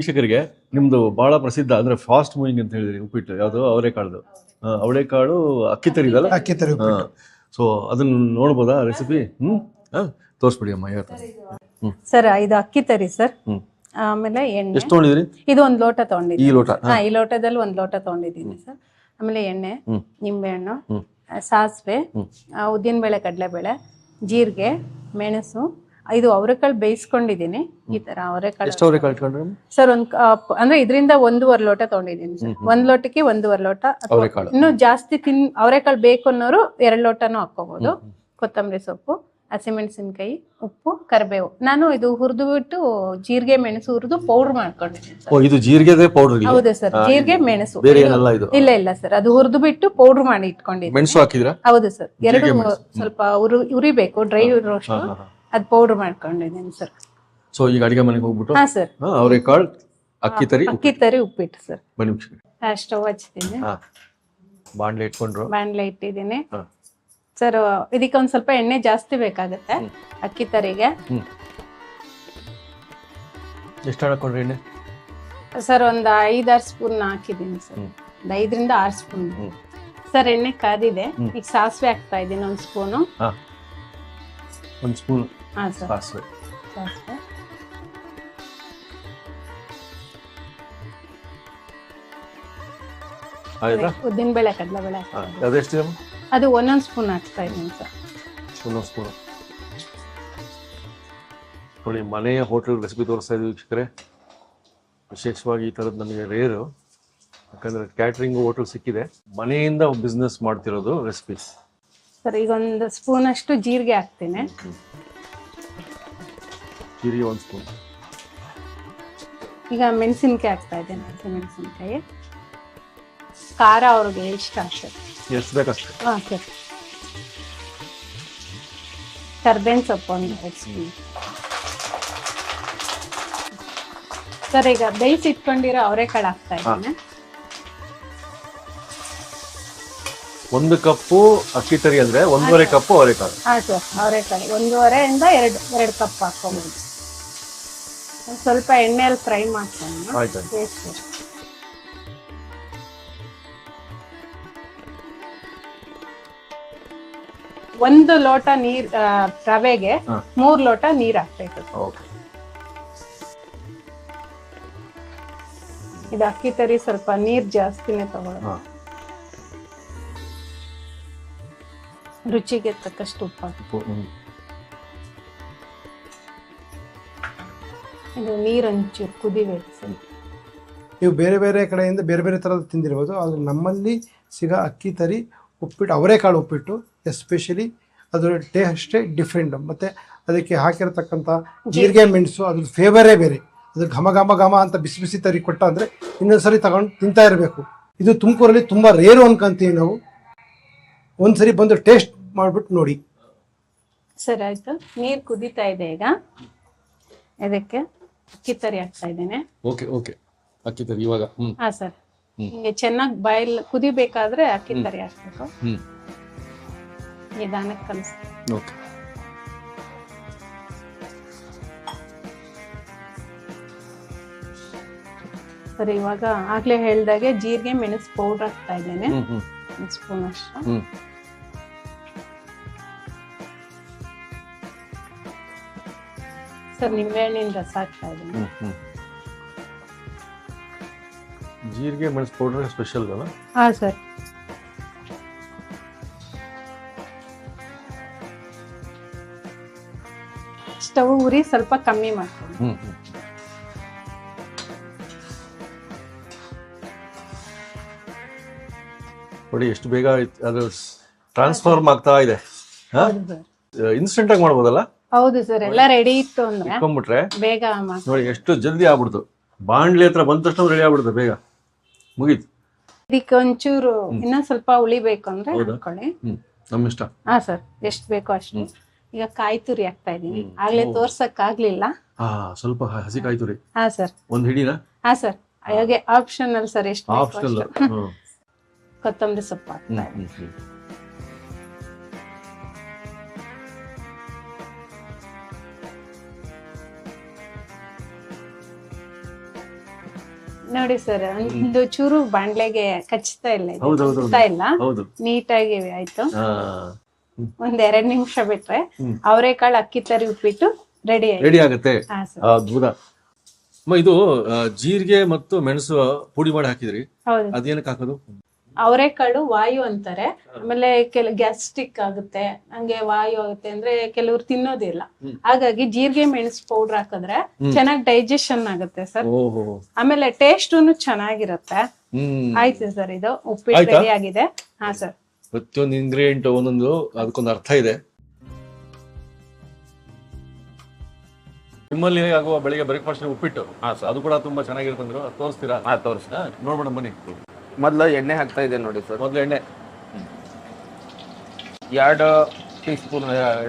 ವೀಕ್ಷಕರಿಗೆ ನಿಮ್ದು ಬಹಳ ಪ್ರಸಿದ್ಧ ಅಂದ್ರೆ ಫಾಸ್ಟ್ ಮೂವಿಂಗ್ ಅಂತ ಹೇಳಿದ್ರಿ ಉಪ್ಪಿಟ್ಟು ಯಾವುದು ಅವರೆಕಾಳು ಅವಳೆಕಾಳು ಅಕ್ಕಿ ತರಿದಲ್ಲ ಅಕ್ಕಿ ತರಿ ಉಪ್ಪಿಟ್ಟು. ಸೊ ಅದನ್ನ ನೋಡ್ಬೋದಾ ರೆಸಿಪಿ ತೋರಿಸ್ಬಿಡಿ ಅಮ್ಮ ಹೇಳ್ತಾರೆ ಸರ್ ಇದು ಅಕ್ಕಿ ತರಿ ಸರ್. ಆಮೇಲೆ ಎಣ್ಣೆ ಎಷ್ಟು ತೊಗೊಂಡಿದ್ರಿ? ಇದು ಒಂದ್ ಲೋಟ ತಗೊಂಡಿದ್ದೀನಿ. ಈ ಲೋಟ? ಈ ಲೋಟದಲ್ಲಿ ಒಂದ್ ಲೋಟ ತಗೊಂಡಿದ್ದೀನಿ ಸರ್. ಆಮೇಲೆ ಎಣ್ಣೆ, ನಿಂಬೆಹಣ್ಣು, ಸಾಸಿವೆ, ಉದ್ದಿನಬೇಳೆ, ಕಡಲೆಬೇಳೆ, ಜೀರಿಗೆ, ಮೆಣಸು, ಇದು ಅವರೆಕಾಳು ಬೇಯಿಸ್ಕೊಂಡಿದ್ದೀನಿ. ಈ ತರ ಅವರೆಕಾಳು ಎಷ್ಟು ಅವರೆಕಾಳು ಇಟ್ಕೊಂಡ್ರಿ ಸರ್? ಅಂದ್ರೆ ಇದರಿಂದ 1.5 ಲೋಟ ತಗೊಂಡಿದ್ದೀನಿ ಸರ್. 1 ಲೋಟಕ್ಕೆ 1.5 ಲೋಟ. ಇನ್ನು ಜಾಸ್ತಿ ಅವರೆಕಾಳು ಬೇಕು ಅನ್ನೋರು 2 ಲೋಟನೂ ಹಾಕೋಬಹುದು. ಕೊತ್ತಂಬರಿ ಸೊಪ್ಪು, ಹಸಿಮೆಣಸಿನಕಾಯಿ, ಉಪ್ಪು, ಕರಿಬೇವು. ನಾನು ಇದು ಹುರಿದು ಬಿಟ್ಟು ಜೀರಿಗೆ ಮೆಣಸು ಹುರಿದು ಪೌಡರ್ ಮಾಡ್ಕೊಂಡಿದ್ದೀನಿ ಸರ್. ಇದು ಜೀರಿಗೆ ಪೌಡರ್? ಹೌದು ಸರ್, ಜೀರಿಗೆ ಮೆಣಸು. ಬೇರೆ ಏನಲ್ಲ ಇದು? ಇಲ್ಲ ಸರ್, ಅದು ಹುರಿದು ಬಿಟ್ಟು ಪೌಡರ್ ಮಾಡಿ ಇಟ್ಕೊಂಡಿದ್ದೀನಿ. ಮೆಣಸು ಹಾಕಿದ್ರಾ? ಹೌದು ಸರ್, ಎರಡು ಸ್ವಲ್ಪ ಉರಿಬೇಕು, ಡ್ರೈ ರೋಸ್ಟ್. ಅದು ಪೌಡರ್ ಮಾಡ್ಕೊಂಡಿದ್ದೀನಿ ಸರ್. ಸೊ ಈಗ ಅಡಿಗೆ ಮನೆಗೆ ಹೋಗ್ಬಿಟ್ಟು ಹಾ ಸರ್, ಅವರೆಕಾಳು ಅಕ್ಕಿ ತರಿ ಉಪ್ಪಿಟ್ಟು ಸರ್. ಬನ್ನಿ ಸ್ಟವ್ ಹಚ್ತೀನಿ, ಬಾಂಡ್ಲೆ ಇಟ್ಕೊಂಡ್ರು, ಬಾಂಡ್ಲೆ ಇಟ್ಟಿದ್ದೀನಿ ಸರ್. ಇದಕ್ಕೆ ಒಂದ್ ಸ್ವಲ್ಪ ಎಣ್ಣೆ ಜಾಸ್ತಿ ಬೇಕಾಗುತ್ತೆ ಅಕ್ಕಿ ತರಿಗೆ. ಎಷ್ಟು ಹಾಕೊಂಡ್ರಿ ಎಣ್ಣೆ ಸರ್? ಒಂದು 5-6 ಸ್ಪೂನ್ ಹಾಕಿದ್ದೀನಿ ಸರ್. 5 ರಿಂದ 6 ಸ್ಪೂನ್ ಸರ್. ಎಣ್ಣೆ ಕಾದಿದೆ. ಈಗ ಸಾಸಿವೆ ಹಾಕ್ತಾ ಇದ್ದೀನಿ 1 ಸ್ಪೂನು. 1 ಸ್ಪೂನ್ ಹಾ ಸರ್, ಸಾಸಿವೆ. ಉದ್ದಿನಬೇಳೆ, ಕಡಲೆಬೇಳೆ ಅದೆಷ್ಟು? ಅದು 1 ಸ್ಪೂನ್ ಹಾಕ್ತಾ ಇದ್ದೀನಿ ಸರ್. 1 ಸ್ಪೂನ್ ನೋಡಿ. ಮನೆಯ ಹೋಟೆಲ್ ರೆಸಿಪಿ ತೋರಿಸ್ತಾ ಇದ್ದೀವಿ ವೀಕ್ಷಕರೇ. ವಿಶೇಷವಾಗಿ ಈ ಥರದ್ದು ನನಗೆ ರೇರು, ಯಾಕಂದರೆ ಕ್ಯಾಟ್ರಿಂಗ್ ಹೋಟೆಲ್ ಸಿಕ್ಕಿದೆ. ಮನೆಯಿಂದ ಬಿಸ್ನೆಸ್ ಮಾಡ್ತಿರೋದು ರೆಸಿಪೀಸ್ ಸರ್. ಈಗ 1 ಸ್ಪೂನ್ ಅಷ್ಟು ಜೀರಿಗೆ ಹಾಕ್ತೀನಿ. ಜೀರಿಗೆ 1 ಸ್ಪೂನ್. ಈಗ ಮೆಣಸಿನ್ಕಾಯಿ ಹಾಕ್ತಾ ಇದ್ದೇನೆ. ಹಸಿಮೆಣಸಿನ್ಕಾಯಿ ಖಾರ ಅವ್ರಿಗೆ ಇಷ್ಟ ಆಗ್ತದೆ. ಎಷ್ಟು ಬೇಕಷ್ಟೇ? ಹಾಂ ಸರ್. ಕರ್ಬೇವಿನ ಸೊಪ್ಪು 1 ಸ್ಪೂನ್ ಸರ್. ಈಗ ಬೇಯಿಸಿ ಇಟ್ಕೊಂಡಿರೋ ಅವರೆಕಾಳು ಹಾಕ್ತಾ ಇದ್ದೇನೆ. 1 ಕಪ್ಪು ಅಕ್ಕಿ ತರಿ ಅಂದ್ರೆ 1.5 ಕಪ್ಪು ಅವರೆಕಾಳು. ಹಾ ಸರ್, ಅವರೆಕಾಳು 1.5 ಇಂದ 2 ಕಪ್ ಹಾಕೋಬಹುದು. ಸ್ವಲ್ಪ ಎಣ್ಣೆಯಲ್ಲಿ ಫ್ರೈ ಮಾಡ್ಕೊಂಡು ಆಯ್ತು. ಟೇಸ್ಟ್ 1 ಲೋಟ ನೀರ್ ರವೆಗೆ 3 ಲೋಟ ನೀರ್ ಹಾಕ್ಬೇಕು. ಇದು ಅಕ್ಕಿ ತರಿ ಸ್ವಲ್ಪ ನೀರ್ ಜಾಸ್ತಿನೇ ತಗೊಳ್ಳೋದು. ರುಚಿಗೆ ತಕ್ಕಷ್ಟು ಉಪ್ಪು ಹಾಕಿ. ಇದು ನೀರು ಒಂಚೂರು ಕುದಿಬೇಕು ಸರ್. ನೀವು ಬೇರೆ ಬೇರೆ ಕಡೆಯಿಂದ ಬೇರೆ ಬೇರೆ ಥರದ್ದು ತಿಂದಿರ್ಬೋದು, ಆದರೆ ನಮ್ಮಲ್ಲಿ ಸಿಗೋ ಅಕ್ಕಿ ತರಿ ಉಪ್ಪಿಟ್ಟು, ಅವರೆಕಾಳು ಉಪ್ಪಿಟ್ಟು ಎಸ್ಪೆಷಲಿ ಅದರ ಟೇಸ್ಟೇ ಡಿಫ್ರೆಂಟ್. ಮತ್ತು ಅದಕ್ಕೆ ಹಾಕಿರತಕ್ಕಂಥ ಜೀರಿಗೆ ಮೆಣಸು ಅದ್ರ ಫ್ಲೇವರೇ ಬೇರೆ. ಅದು ಘಮ ಘಮ ಘಮ ಅಂತ ಬಿಸಿ ಬಿಸಿ ತರಿ ಕೊಟ್ಟ ಅಂದರೆ ಇನ್ನೊಂದ್ಸರಿ ತಗೊಂಡು ತಿಂತಾ ಇರಬೇಕು. ಇದು ತುಮಕೂರಲ್ಲಿ ತುಂಬ ರೇರು ಅನ್ಕೊಂತೀವಿ ನಾವು. ಒಂದ್ಸರಿ ಬಂದು ಟೇಸ್ಟ್ ಮಾಡಿಬಿಟ್ಟು ನೋಡಿ ಸರ್. ಆಯ್ತು, ನೀರು ಕುದೀತಾ ಇದೆ. ಈಗ ಇದಕ್ಕೆ ಅಕ್ಕಿ ತರಿ ಹಾಕ್ತಾ ಇದ್ದೇನೆ. ಓಕೆ ಅಕ್ಕಿ ತರಿ ಇವಾಗ. ಹಾ ಸರ್, ಹಿಂಗೆ ಚೆನ್ನಾಗಿ ಬಾಯಲ್ಲಿ ಕುದಿಬೇಕಾದ್ರೆ ಅಕ್ಕಿ ತರಿ ಹಾಕ್ಬೇಕು. ನಿಧಾನಕ್ಕೆ ಕಲಿಸ್ತೀನಿ. ಓಕೆ. ಸರಿ, ಇವಾಗ ಆಗ್ಲೇ ಹೇಳ್ದಾಗೆ ಜೀರಿಗೆ ಮೆಣಸು ಪೌಡರ್ ಹಾಕ್ತಾ ಇದ್ದೇನೆ. 1 ಸ್ಪೂನ್ ಅಷ್ಟು. ಸರ್, ನಿಂಬೆಹಣ್ಣಿನ ರಸ ಹಾಕ್ತಾ ಇದ್ದೀನಿ. ಜೀರಿಗೆ ಮೆಣಸು ಪೌಡರ್ ಸ್ಪೆಷಲ್ ಅಲ್ಲ? ಹಾ ಸರ್. ಸ್ಟವ್ ಉರಿ ಸ್ವಲ್ಪ ಕಮ್ಮಿ ಮಾಡ್ತೀನಿ. ನೋಡಿ ಎಷ್ಟು ಬೇಗ ಅದು ಟ್ರಾನ್ಸ್ಫಾರ್ಮ್ ಆಗ್ತಾ ಇದೆ. ಇನ್ಸ್ಟೆಂಟ್ ಆಗಿ ಮಾಡ್ಬೋದಲ್ಲ? ಹೌದು ಸರ್, ಎಲ್ಲ ರೆಡಿ ಇತ್ತು ಅಂದ್ರೆ ಇಟ್ಕೊಂಡ್ಬಿಟ್ರೆ ಬೇಗ ನೋಡಿ ಎಷ್ಟು ಜಲ್ದಿ ಆಗ್ಬಿಡ್ತು. ಬಾಂಡ್ಲಿ ಹತ್ರ ಬಂದ ತಕ್ಷಣ ರೆಡಿ ಆಗ್ಬಿಡುತ್ತೆ, ಬೇಗ ಮುಗೀತು. ಇದಕ್ಕೆ ಒಂಚೂರು ಇನ್ನೊಂದ್ ಸ್ವಲ್ಪ ಉಳಿಬೇಕು ಅಂದ್ರೆ ಹಾಕೊಳ್ಳಿ, ನಮ್ಮ ಇಷ್ಟ. ಹಾ ಸರ್, ಎಷ್ಟು ಬೇಕೋ ಅಷ್ಟು. ಈಗ ಕಾಯಿ ತುರಿ ಹಾಕ್ತಾ ಇದೀನಿ. ಆಗ್ಲೇ ತೋರ್ಸಕ್ ಆಗ್ಲಿಲ್ಲ. ಸ್ವಲ್ಪ ಹಸಿ ಕಾಯಿ ತುರಿ. ಹಾ ಸರ್. 1 ಹಿಡಿನಾ? ಹಾ ಸರ್, ಹಾಗೆ ಆಪ್ಷನಲ್ ಸರ್. ಎಷ್ಟು ಆಪ್ಷನಲ್. ಕೊತ್ತಂಬರಿ ಸೊಪ್ಪು ಹಾಕ್ತಾ ಇದ್ದೀನಿ. ನೋಡಿ ಸರ್, ಒಂದು ಚೂರು ಬಾಣ್ಲೆಗೆ ಕಚ್ತಾ ಇಲ್ಲ ಇದು. ಹೌದೌದು ಕಚ್ತಾ ಇಲ್ಲ, ಹೌದು. ನೀಟಾಗಿ ಆಯ್ತು. ಹಾ ಒಂದ್ 2 ನಿಮಿಷ ಬಿಟ್ರೆ ಅವರೆಕಾಳು ಅಕ್ಕಿ ತರಿ ಉಪ್ಪಿಟ್ಟು ರೆಡಿ ಆಯ್ತು. ರೆಡಿ ಆಗುತ್ತೆ. ಹಾ ಸರ್, ಅದ್ಭುತ. ಇದು ಜೀರಿಗೆ ಮತ್ತು ಮೆಣಸು ಪುಡಿ ಮಾಡಿ ಹಾಕಿದ್ರಿ, ಹೌದು. ಅದೇನಕ್ಕೆ ಹಾಕೋದು? ಅವರೆಕಾಳು ವಾಯು ಅಂತಾರೆ. ಆಮೇಲೆ ಗ್ಯಾಸ್ಟ್ರಿಕ್ ಆಗುತ್ತೆ, ಹಂಗೆ ವಾಯು ಆಗುತ್ತೆ ಅಂದ್ರೆ ಕೆಲವ್ರು ತಿನ್ನೋದಿಲ್ಲ. ಹಾಗಾಗಿ ಜೀರಿಗೆ ಮೆಣಸು ಪೌಡರ್ ಹಾಕಿದ್ರೆ ಚೆನ್ನಾಗಿ ಡೈಜೆಷನ್ ಆಗುತ್ತೆ ಸರ್. ಓಹೋ. ಆಮೇಲೆ ಟೇಸ್ಟೂನು ಚೆನ್ನಾಗಿರುತ್ತೆ. ಆಯ್ತು ಸರ್, ಇದು ಉಪ್ಪಿಟ್ಟು ರೆಡಿ ಆಗಿದೆ. ಹಾ ಸರ್, ಪ್ರತಿಯೊಂದು ಇಂಗ್ರೀಡಿಯೆಂಟ್ ಒಂದೊಂದು ಅದಕ್ಕೊಂದು ಅರ್ಥ ಇದೆ. ನಿಮ್ಮಲ್ಲಿ ಆಗುವ ಬೆಳಿಗ್ಗೆ ಬ್ರೇಕ್ಫಾಸ್ಟ್ ಉಪ್ಪಿಟ್ಟು ಅದು ಕೂಡ ತುಂಬಾ ಚೆನ್ನಾಗಿರ್ತಂದ್ರು, ತೋರಿಸ್ತೀರಾ? ತೋರಿಸಿ ನೋಡ್ಬೇಡ ಬನ್ನಿ. ಮೊದಲು ಎಣ್ಣೆ ಹಾಕ್ತಾ ಇದೆ ನೋಡಿ ಸರ್. ಮೊದಲು ಎಣ್ಣೆ 2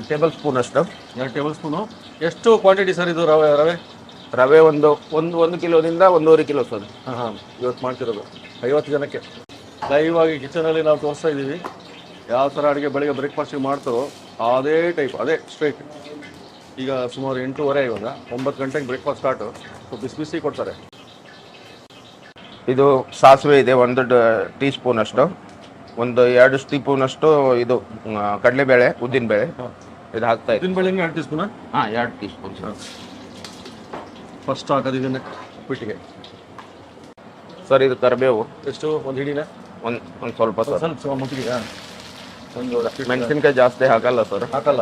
ಟೇಬಲ್ ಸ್ಪೂನ್ ಅಷ್ಟು. 2 ಟೇಬಲ್ ಸ್ಪೂನು. ಎಷ್ಟು ಕ್ವಾಂಟಿಟಿ ಸರ್ ಇದು ರವೆ? ರವೆ ಒಂದು ಕಿಲೋದಿಂದ 1.5 ಕಿಲೋ ಸರ್. ಇವತ್ತು ಮಾಡ್ತಿರೋದು 50 ಜನಕ್ಕೆ. ಲೈವ್ ಆಗಿ ಕಿಚನಲ್ಲಿ ನಾವು ತೋರಿಸ್ತಾ ಇದ್ದೀವಿ ಯಾವ ಥರ ಅಡುಗೆ ಬೆಳಿಗ್ಗೆ ಬ್ರೇಕ್ಫಾಸ್ಟಿಗೆ ಮಾಡ್ತಾರೋ ಅದೇ ಟೈಪ್, ಅದೇ ಸ್ಟ್ರೈಟ್. ಈಗ ಸುಮಾರು 8:30 ಇವಾಗ, 9 ಗಂಟೆಗೆ ಬ್ರೇಕ್ಫಾಸ್ಟ್ ಸ್ಟಾರ್ಟು. ಬಿಸಿ ಬಿಸಿ ಕೊಡ್ತಾರೆ. ಇದು ಸಾಸಿವೆ ಇದೆ 1 ಟೀ ಸ್ಪೂನ್ ಅಷ್ಟು. 2 ಸ್ಪೂನ್ ಅಷ್ಟು ಇದು ಕಡಲೆಬೇಳೆ, ಉದ್ದಿನಬೇಳೆ ಇದು ಹಾಕ್ತಾ ಇದೆ. ಉದ್ದಿನಬೇಳೆ 2 tea spoon. 2 tea spoon sir. First ಹಾಕೋದು ಇದನ್ನೇ ಉಪ್ಪಿಟ್ಟಿಗೆ ಸರ್. ಇದು ಕರಿಬೇವು ಎಷ್ಟು? ಒಂದು ಹಿಡಿನ ಒಂದು ಸ್ವಲ್ಪ ಸರ್. ಸ್ವಲ್ಪ ಮುಟ್ಟಿಗೆ. ಒಂದು ಮೆಣಸಿನ್ಕಾಯಿ ಜಾಸ್ತಿ ಹಾಕಲ್ಲ ಸರ್. ಹಾಕಲ್ಲ,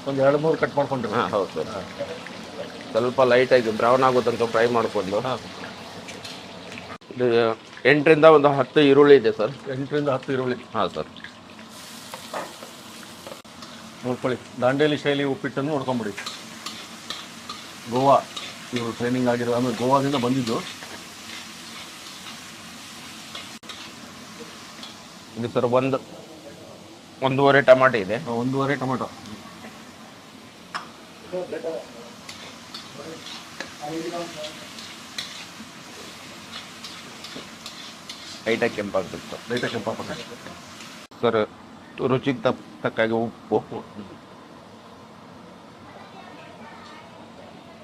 ಒಂದು 2-3 ಕಟ್ ಮಾಡ್ಕೊಂಡ್ರೆ. ಹೌದು ಸರ್. ಸ್ವಲ್ಪ ಲೈಟಾಗಿ ಬ್ರೌನ್ ಆಗೋ ತನಕ ಫ್ರೈ ಮಾಡ್ಕೊಂಡು. ಇದು 8ರಿಂದ 10 ಈರುಳ್ಳಿ ಇದೆ ಸರ್. 8ರಿಂದ 10 ಈರುಳ್ಳಿ. ಸರ್. ನೋಡ್ಕೊಳ್ಳಿ, ದಾಂಡೇಲಿ ಶೈಲಿ ಉಪ್ಪಿಟ್ಟನ್ನು ನೋಡ್ಕೊಂಬಿಡಿ. ಗೋವಾ ಇವರು ಟ್ರೈನಿಂಗ್ ಆಗಿರೋ, ಆಮೇಲೆ ಗೋವಾದಿಂದ ಬಂದಿದ್ದು. ಇದು ಸರ್ 1.5 ಟಮಾಟೆ ಇದೆ. 1.5 ಟೊಮೆಟೊ. ಲೈಟಾಗಿ ಕೆಂಪಾಗ್ತದೆ ಸರ್. ಲೈಟಾಗಿ ಕೆಂಪಾಗ ಸರ್. ರುಚಿಗೆ ತಕ್ಕಾಗಿ ಉಪ್ಪು.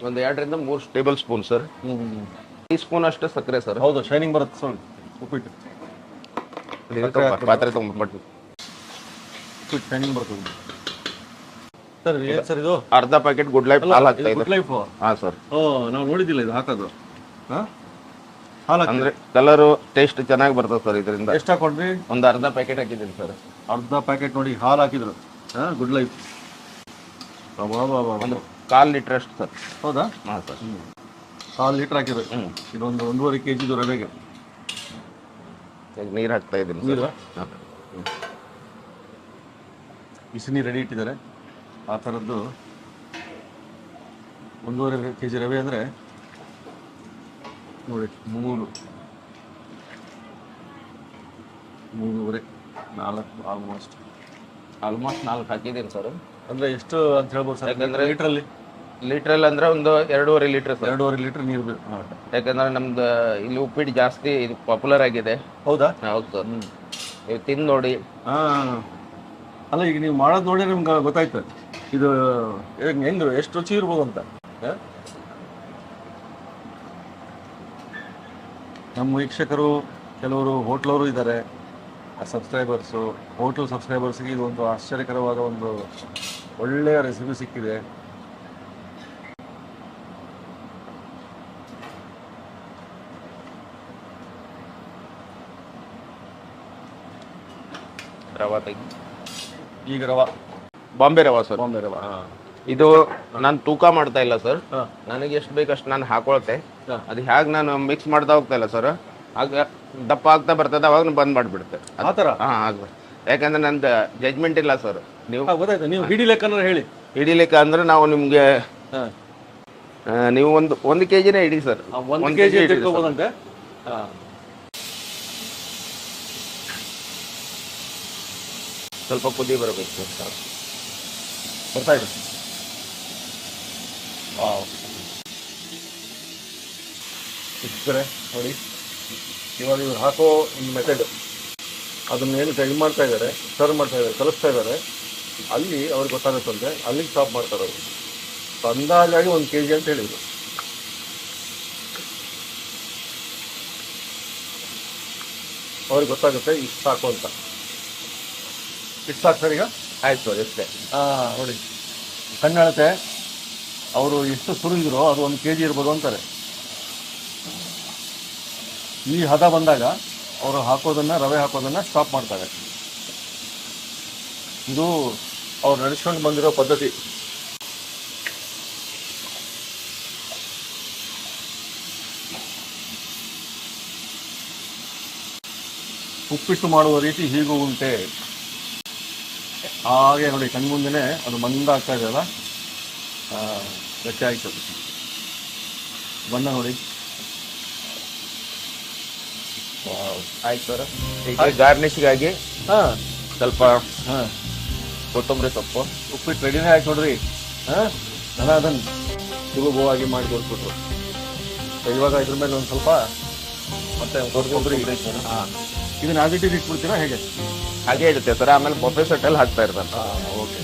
2ರಿಂದ 3 table spoon sir. Tea spoon ಅಷ್ಟು ಸಕ್ಕರೆ ಸರ್. ಹೌದು, ಶೈನಿಂಗ್ ಬರುತ್ತೆ ಸರ್ ಉಪ್ಪಿಟ್ಟು. ಪಾತ್ರೆ ತೊಗೊಂಡ್ಬಿಟ್ಟು ಉಪ್ಪಿಟ್ಟು ಶೈನಿಂಗ್ ಬರ್ತದೆ ಸರ್. ಏನು ಸರ್ ಇದು? ಅರ್ಧ ಪ್ಯಾಕೆಟ್ ಗುಡ್ ಲೈಫ್ ಹಾಲು ಹಾಕ್ತಾ ಇದೆ. Good life? ಸರ್. ನಾವು ನೋಡಿದ್ದಿಲ್ಲ ಇದು ಹಾಕೋದು. ಹಾಲು ಅಂದ್ರೆ ಕಲರು ಟೇಸ್ಟ್ ಚೆನ್ನಾಗಿ ಬರ್ತದೆ ಸರ್ ಇದರಿಂದ. ಎಷ್ಟು ಹಾಕೊಂಡ್ರಿ? ಒಂದು ಅರ್ಧ ಪ್ಯಾಕೆಟ್ ಹಾಕಿದ್ದೀನಿ ಸರ್. ಅರ್ಧ ಪ್ಯಾಕೆಟ್ ನೋಡಿ ಹಾಲು ಹಾಕಿದ್ರು. Good life. ಒಂದು 1/4 ಲೀಟರ್ ಅಷ್ಟು ಸರ್. ಹೌದಾ? ಸರ್. 1/4 ಲೀಟರ್ ಹಾಕಿದ್ರು. ಇದೊಂದು 1.5 kg ರವೆಗೆ. ನೀರು ಹಾಕ್ತಾ ಇದ್ದೀನಿ ನೀರು ಬಿಸಿ ನೀರು ರೆಡಿ ಇಟ್ಟಿದ್ದಾರೆ. ಆ ಥರದ್ದು 1.5 kg ರವೆ ಅಂದರೆ ನೋಡಿ 3.5 4 ಆಲ್ಮೋಸ್ಟ್ 4 ಹಾಕಿದ್ದೀನಿ ಸರ್. ಅಂದರೆ ಎಷ್ಟು ಅಂತ ಹೇಳ್ಬೋದು ಸರ್? ಯಾಕಂದ್ರೆ ಲೀಟ್ರಲ್ಲಿ ಅಂದ್ರೆ ಒಂದು 2.5 ಲೀಟರ್ ಸರ್. 2.5 ಲೀಟರ್ ನೀರು ಬೇಕು. ಯಾಕಂದ್ರೆ ನಮ್ದು ಇಲ್ಲಿ ಉಪ್ಪಿಟ್ಟು ಜಾಸ್ತಿ ಇದು ಪಾಪ್ಯುಲರ್ ಆಗಿದೆ. ಹೌದಾ? ಹೌದು ಸರ್. ನೀವು ತಿಂದು ನೋಡಿ. ಅಲ್ಲ, ಈಗ ನೀವು ಮಾಡೋದು ನೋಡಿ ನಿಮ್ಗೆ ಗೊತ್ತಾಯ್ತು ಇದು ಹೆಂಗೆ ಎಷ್ಟು ರುಚಿ ಇರ್ಬೋದು ಅಂತ. ನಮ್ಮ ವೀಕ್ಷಕರು ಕೆಲವರು ಹೋಟ್ಲವರು ಇದ್ದಾರೆ, ಸಬ್ಸ್ಕ್ರೈಬರ್ಸು. ಹೋಟ್ಲ್ ಸಬ್ಸ್ಕ್ರೈಬರ್ಸ್ಗೆ ಇದು ಒಂದು ಆಶ್ಚರ್ಯಕರವಾದ ಒಂದು ಒಳ್ಳೆಯ ರೆಸಿಪಿ ಸಿಕ್ಕಿದೆ. ರವಾ ತೆಗಿ. ಈಗ ರವಾ ಬಾಂಬೆ ರವಾ ಸರ್. ಬಾಂಬೆ ರವಾ. ಇದು ನಾನು ತೂಕ ಮಾಡ್ತಾ ಇಲ್ಲ ಸರ್. ನನಗೆ ಎಷ್ಟು ಬೇಕಷ್ಟು ನಾನು ಹಾಕೊಳ್ತೆ. ಅದು ಹೇಗೆ ನಾನು ಮಿಕ್ಸ್ ಮಾಡ್ತಾ ಹೋಗ್ತಾ ಇಲ್ಲ ಸರ್, ಆಗ ದಪ್ಪ ಆಗ್ತಾ ಬರ್ತದೆ, ಅವಾಗ ಬಂದ್ ಮಾಡಿಬಿಡುತ್ತೆ ಆ ಥರ. ಯಾಕಂದ್ರೆ ನಂದು ಜಜ್ಮೆಂಟ್ ಇಲ್ಲ ಸರ್. ನೀವು ಗೊತ್ತಾಯ್ತು, ನೀವು ಹಿಡಿಲೆಕ್ಕಂದ್ರೆ ಹೇಳಿ. ಹಿಡಿಲಿಕ್ಕೆ ಅಂದ್ರೆ ನಾವು ನಿಮ್ಗೆ ನೀವು ಒಂದು ಕೆಜಿನೇ ಹಿಡಿ ಸರ್. 1 kg ತಿಳ್ಕೊಬೋದಂತೆ. ಸ್ವಲ್ಪ ಕುದಿ ಬರಬೇಕು ಸರ್. ಬರ್ತಾ ಇದೆ. ಇದ್ರೆ ನೋಡಿ, ಇವಾಗ ಇವ್ರು ಹಾಕೋ ಒಂದು ಮೆಥಡ್, ಅದನ್ನೇನು ಇದು ಮಾಡ್ತಾ ಇದ್ದಾರೆ, ಸರ್ವ್ ಮಾಡ್ತಾ ಇದ್ದಾರೆ, ಕಲಿಸ್ತಾ ಇದ್ದಾರೆ. ಅಲ್ಲಿ ಅವ್ರಿಗೆ ಗೊತ್ತಾಗುತ್ತಂತೆ, ಅಲ್ಲಿಗೆ ಸ್ಟಾಪ್ ಮಾಡ್ತಾರೆ ಅವರು. ಅಂದಾಜಾಗಿ 1 kg ಅಂತ ಹೇಳಿದ್ರು. ಅವ್ರಿಗೆ ಗೊತ್ತಾಗುತ್ತೆ ಇಷ್ಟು ಸಾಕು ಅಂತ. ಇಷ್ಟು ಸಾಕು ಸರ್ ಈಗ. ಆಯ್ತು ಸರ್ ಎಷ್ಟೇ. ನೋಡಿ ಕಣ್ಣಳತೆ ಅವರು ಎಷ್ಟು ಸುರಿದಿರೋ ಅದು 1 kg ಇರ್ಬೋದು ಅಂತಾರೆ. ಈ ಹದ ಬಂದಾಗ ಅವರು ರವೆ ಹಾಕೋದನ್ನ ಸ್ಟಾಪ್ ಮಾಡ್ತಾರೆ. ಇದು ಅವ್ರು ನಡೆಸ್ಕೊಂಡು ಬಂದಿರೋ ಪದ್ಧತಿ. ಉಪ್ಪಿಟ್ಟು ಮಾಡುವ ರೀತಿ ಹೀಗೂ ಉಂಟೆ. ಹಾಗೆ ನೋಡಿ ಕಣ್ಮುಂದೆನೆ ಅದು ಮಂದಾಗ್ತಾ ಇದೆಯಲ್ಲ, ಗಟ್ಟಿ ಆಯ್ತು. ಬಣ್ಣ ನೋಡಿ. ಆಯ್ತು ಸರ್. ಈಗ ಗಾರ್ನಿಷ್ಗಾಗಿ ಸ್ವಲ್ಪ ಕೊತ್ತಂಬರಿ ಸೊಪ್ಪು. ಉಪ್ಪಿಟ್ಟು ರೆಡಿನೇ ಆಯ್ತು ನೋಡ್ರಿ. ಅದನ್ನು ಸುಲಭವಾಗಿ ಮಾಡಿ ತೋರಿಸ್ಬಿಟ್ರು. ಇವಾಗ ಇದ್ರ ಮೇಲೆ ಒಂದು ಸ್ವಲ್ಪ ಮತ್ತೆ ಕೊತ್ತಂಬರಿ ಇದನ್ನ ಆದಿಟ್ಟು ಇಟ್ಬಿಡ್ತೀರಾ ಹೇಗೆ? ಹಾಗೆ ಇರುತ್ತೆ ಸರ್. ಆಮೇಲೆ ಬಫೆ ಸೆಟ್ಟಲ್ಲಿ ಹಾಕ್ತಾ ಇರ್ತಾರೆ. ಓಕೆ.